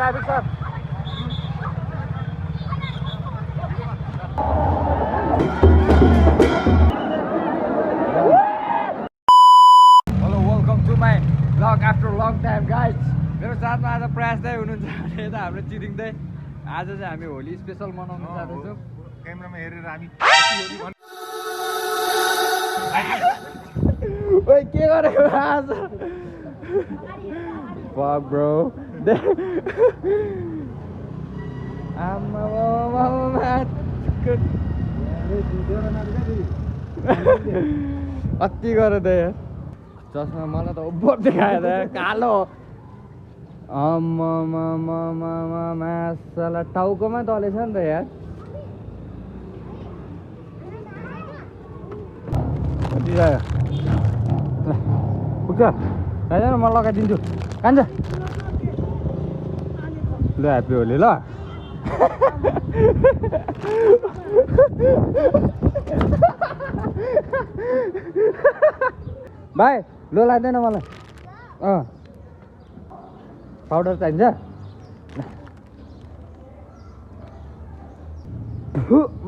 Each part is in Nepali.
Traffic sir. Hello, welcome to my vlog after a long time, guys. मेरो साथमा आज प्रयास दाइ हुनुहुन्छ भने यता हाम्रो चिरिङ दाइ आज चाहिँ हामी होली स्पेशल मनाउन जाँदैछौँ। क्यामेरामा हेरेर हामी ओइ के गरेको आज fuck bro कति गरेर त यार चस्मा मलाई त ओभर देखायो त कालो मासला टाउकोमा दलेछ नि त यार कति जायो पुग्छ जाँदैन म लगाइदिन्छु कान्छ ल ह्याप्पी होली ल भाइ लो लाग्दैन मलाई पाउडर चाहिन्छ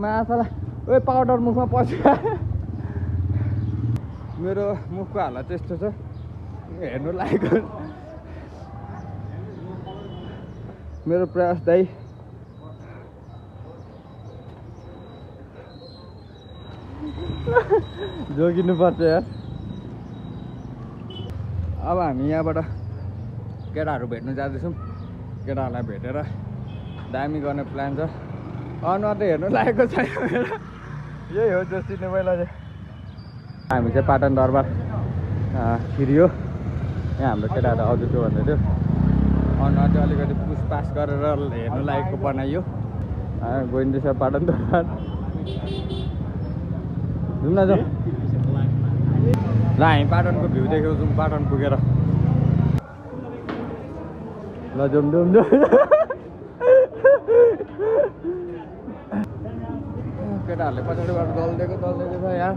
मासला ओ पाउडर मुखमा पस्यो मेरो मुखको हालत त्यस्तो छ हेर्नु लागेको मेरो प्रयास दाइ जोगिनु पर्छ यार अब हामी यहाँबाट केटाहरू भेट्नु जाँदैछौँ केटाहरूलाई भेटेर दामी गर्ने प्लान छ अनुहार त हेर्नु लागेको छैन मेरो यही हो जोसिने पहिला चाहिँ हामी चाहिँ पाटन दरबार छिरियो यहाँ हाम्रो केटाहरू आउँदैछु भन्दै थियो अनुहार चाहिँ अलिकति पुसपास गरेर हेर्नु लागेको बनाइयो गइँदैछ पाटन दरबार जाउँ न जाउँ ल हामी पाटनको भ्यू देखाउँछौँ पाटन पुगेर ल जाउँ जाउँ जाउँ केटाहरूले पछाडिबाट दल्दिएको छ यहाँ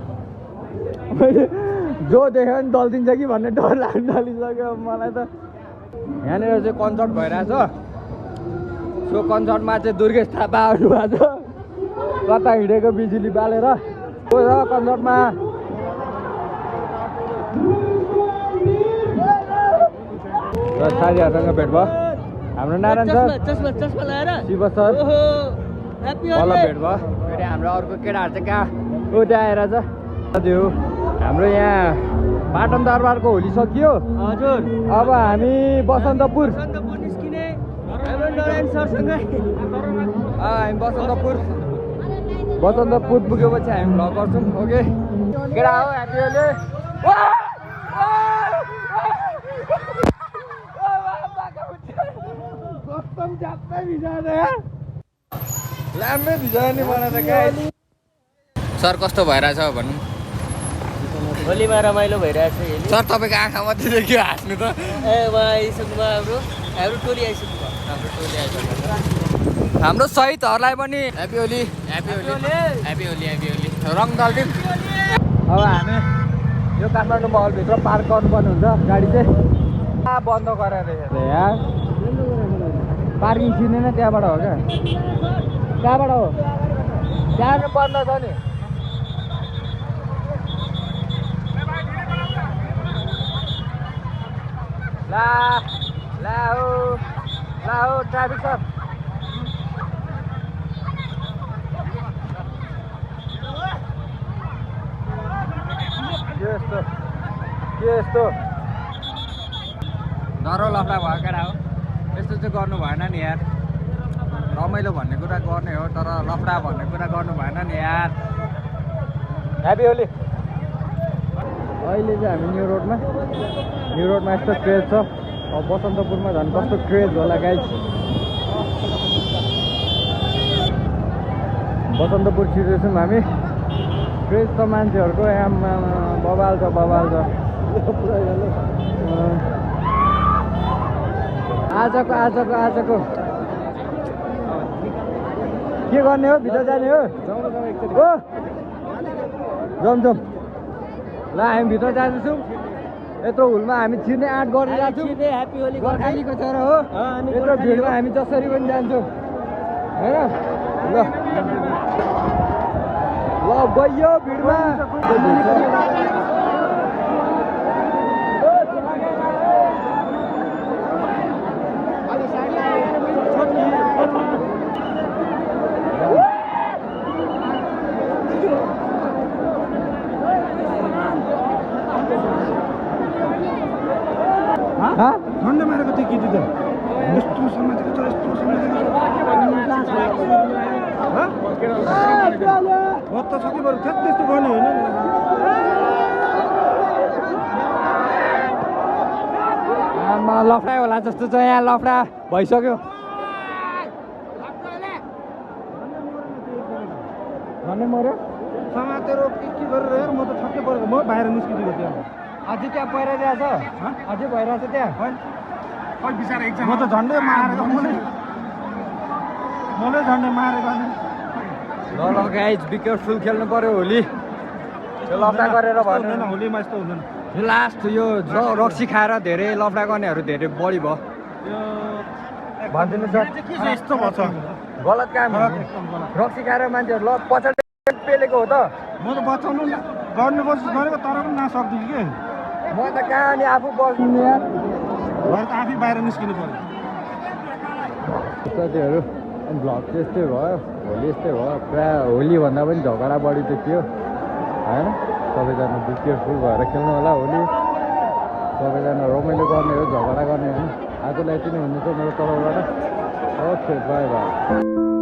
जो देख्यो भने दल्दिन्छ कि भन्ने डर लाग्न थालिसक्यो मलाई त यहाँनिर चाहिँ कन्सर्ट भइरहेछ सो कन्सर्टमा चाहिँ दुर्गेश थापा आउनु भएको छ कता हिँडेको बिजुली बालेर को छ कन्सर्टमा र साथीहरूसँग भेट भयो हाम्रो नारायण सर शिव सर तल भेट भयो फेरि हाम्रो अर्को केटाहरू चाहिँ कहाँ उता आएर छ त्यो हाम्रो यहाँ पाटन दरबारको होली सकियो हजुर अब हामी बसन्तपुर निस्किने हामी बसन्तपुर पुगेपछि हामी भ्लग गर्छौँ ओके केटा हो ह्याप्पी होली लामै भिजायो नि मलाई त गाइस सर कस्तो भइरहेछ भनौँ होलीमा रमाइलो भइरहेछ सर तपाईँको आँखा मात्रै देखियो हाँस्नु त ए उहाँ आइसक्नु भयो हाम्रो टोली आइसक्नु भयो हाम्रो शहीदहरूलाई पनि ह्याप्पी होली रङ दल्दिउँ अब हामी यो काठमाडौँ महलभित्र पार्क गर्नुपर्ने हुन्छ गाडी चाहिँ बन्द गरेर यहाँ पार्किङ छिर्दैन त्यहाँबाट हो क्या त्यहाँबाट हो त्यहाँ बन्द छ नि ला हो ट्राफिक सर के यस्तो डरो लफडा भयो केटा हो यस्तो चाहिँ गर्नु भएन नि यार रमाइलो भन्ने कुरा गर्ने हो तर लफडा भन्ने कुरा गर्नु भएन नि यार ह्याप्पी होली अहिले चाहिँ हामी न्यु रोडमा यस्तो क्रेज छ अब बसन्तपुरमा झन् कस्तो क्रेज होला गाइस बसन्तपुर छिर्दैछौँ हामी क्रेज त मान्छेहरूको यहाँ बबाल छ आजको के गर्ने हो भित्र जाने हो जाउँ ल हामी भित्र जाँदैछौँ यत्रो हुलमा हामी छिर्ने आँट गरिरहेको छौँ ह्याप्पी होली गोर्खालीको छोरा हो यत्रो भिडमा हामी जसरी पनि जान्छौँ होइन ल ल गइयो भिडमा झन्डा मारेको त्यो केटी त यस्तो समातेको छ यस्तो समातेको छ त सबै बरु ठ्याक त्यस्तो गर्ने होइन नि आमा लफडा होला जस्तो छ यहाँ लफडा भइसक्यो भन्ने मऱ्यो समातेर के गरेर हेर म त छक्कै परेको म बाहिर निस्किदिएको त्यहाँ अझै त्यहाँ पहिराइरहेछ अझै भइरहेछ त्यहाँ म त झन्डै मारेको मलाई झन्डै मारेको ल ल गाइज बी केयरफुल खेल्नु पर्यो होली त्यो लफडा गरेर हुँदैन भन्नु होलीमा यस्तो हुँदैन लास्ट यो रक्सी खाएर धेरै लफडा गर्नेहरू धेरै बढी भयो भनिदिनु सर यस्तो भएको छ गलत काम रक्सी खाएर मान्छेहरू ल पछाडि पेलेको हो त म त बचाउनु गर्ने कोसिस गरेको तर पनि नसक्दिनँ कि म त कहाँ नि आफू बस्नु यार भएर त आफै बाहिर निस्किनु पर्यो साथीहरू भ्लग चाहिँ यस्तै भयो होली यस्तै भयो प्रायः होलीभन्दा पनि झगडा बढी देखियो होइन सबैजना बी केयरफुल भएर खेल्नु होला होली सबैजना रमाइलो गर्ने हो झगडा गर्ने होइन आजलाई यति नै हुनेछ मेरो तर्फबाट ओके बाई बाई